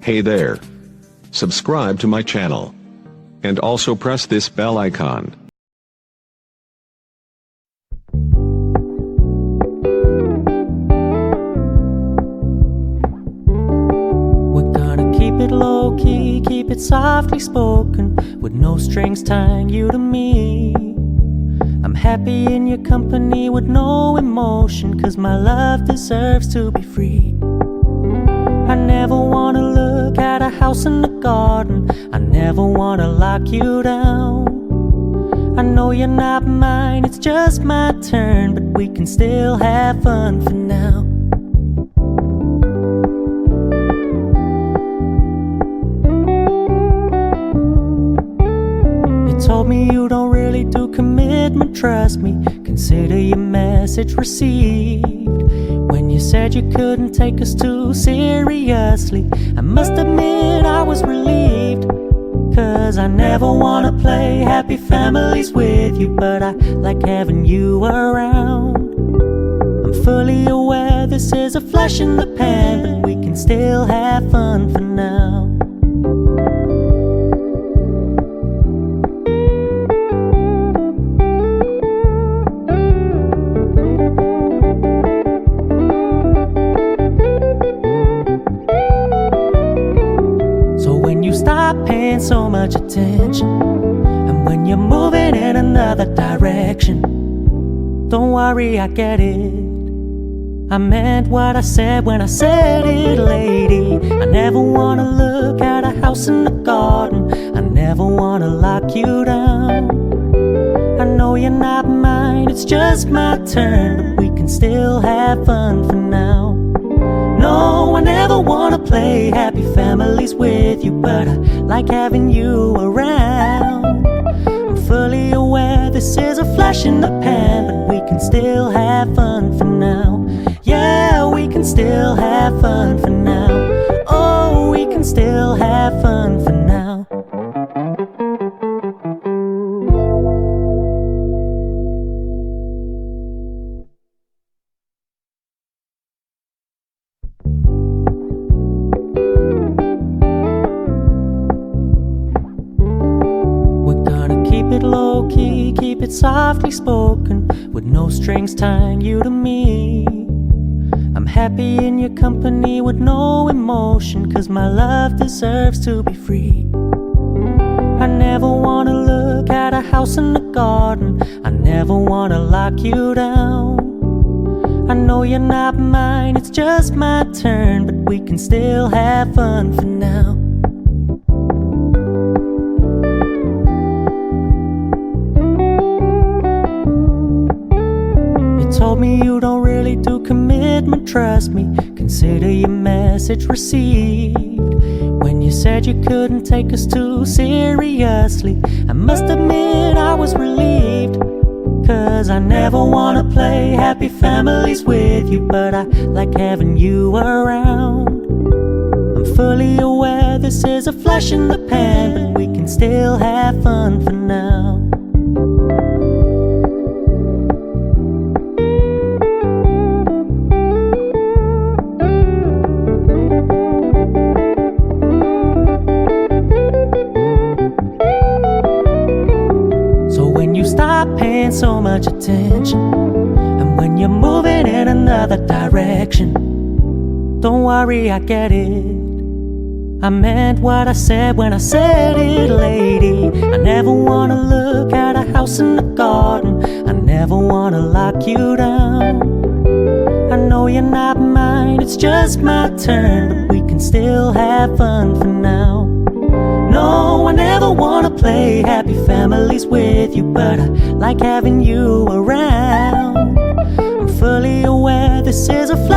Hey there. Subscribe to my channel. And also press this bell icon. We're gonna keep it low-key, keep it softly spoken, with no strings tying you to me. I'm happy in your company with no emotion, 'cause my love deserves to be free. I never wanna look at a house in the garden, I never wanna lock you down. I know you're not mine, it's just my turn, but we can still have fun for now. You told me you don't really do commitment, trust me, consider your message received. When you said you couldn't take us too seriously, I must admit I was relieved. 'Cause I never wanna play happy families with you, but I like having you around. I'm fully aware this is a flash in the pan, but we can still have fun for now. Stop paying so much attention, and when you're moving in another direction, don't worry, I get it. I meant what I said when I said it, lady. I never wanna look at a house in the garden, I never wanna lock you down. I know you're not mine, it's just my turn, but we can still have fun for now. No, I never wanna play happy families with you, but I like having you around. I'm fully aware this is a flash in the pan, but we can still have fun for now. Yeah, we can still have fun for now. Oh, we can still have fun for now. Keep it low-key, keep it softly spoken, with no strings tying you to me. I'm happy in your company with no emotion, 'cause my love deserves to be free. I never wanna look at a house in the garden, I never wanna lock you down. I know you're not mine, it's just my turn, but we can still have fun for now. Told me you don't really do commitment, trust me, consider your message received. When you said you couldn't take us too seriously, I must admit I was relieved. 'Cause I never wanna play happy families with you, but I like having you around. I'm fully aware this is a flash in the pan, but we can still have fun for now. Stop paying so much attention, and when you're moving in another direction, don't worry, I get it. I meant what I said when I said it, lady. I never wanna look at a house in the garden, I never wanna lock you down. I know you're not mine, it's just my turn, but we can still have fun for now. No, I never wanna play happy families with you, but I like having you around. I'm fully aware this is a flash.